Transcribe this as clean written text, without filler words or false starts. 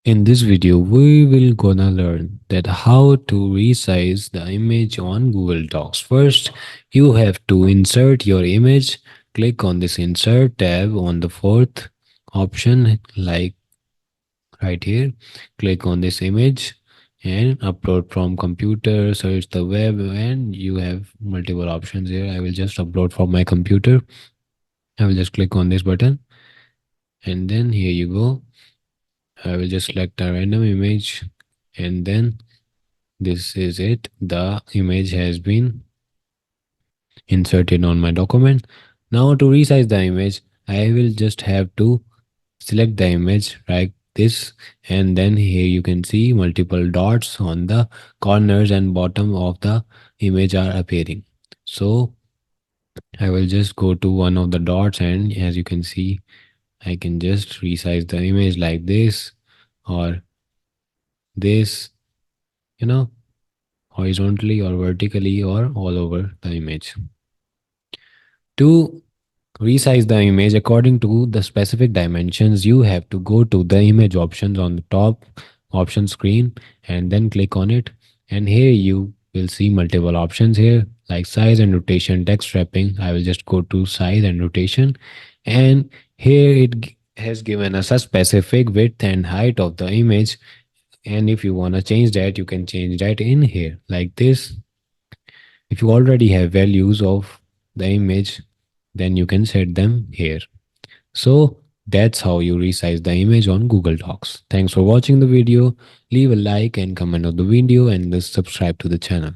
In this video, we will gonna learn that how to resize the image on Google Docs. First, you have to insert your image. Click on this insert tab on the fourth option, like right here. Click on this image and upload from computer, search the web, and you have multiple options here. I will just upload from my computer. I will just click on this button, and then here you go. I will just select a random image, and then this is it. The image has been inserted on my document. Now to resize the image, I will just have to select the image like this, and then here you can see multiple dots on the corners and bottom of the image are appearing. So I will just go to one of the dots, and as you can see, I can just resize the image like this or this, you know, horizontally or vertically or all over the image. To resize the image according to the specific dimensions, you have to go to the image options on the top option screen and then click on it. And here you will see multiple options here like size and rotation, text wrapping. I will just go to size and rotation, and here it has given us a specific width and height of the image. And if you want to change that, you can change that in here like this. If you already have values of the image, then you can set them here. So that's how you resize the image on Google Docs. Thanks for watching the video. Leave a like and comment on the video and subscribe to the channel.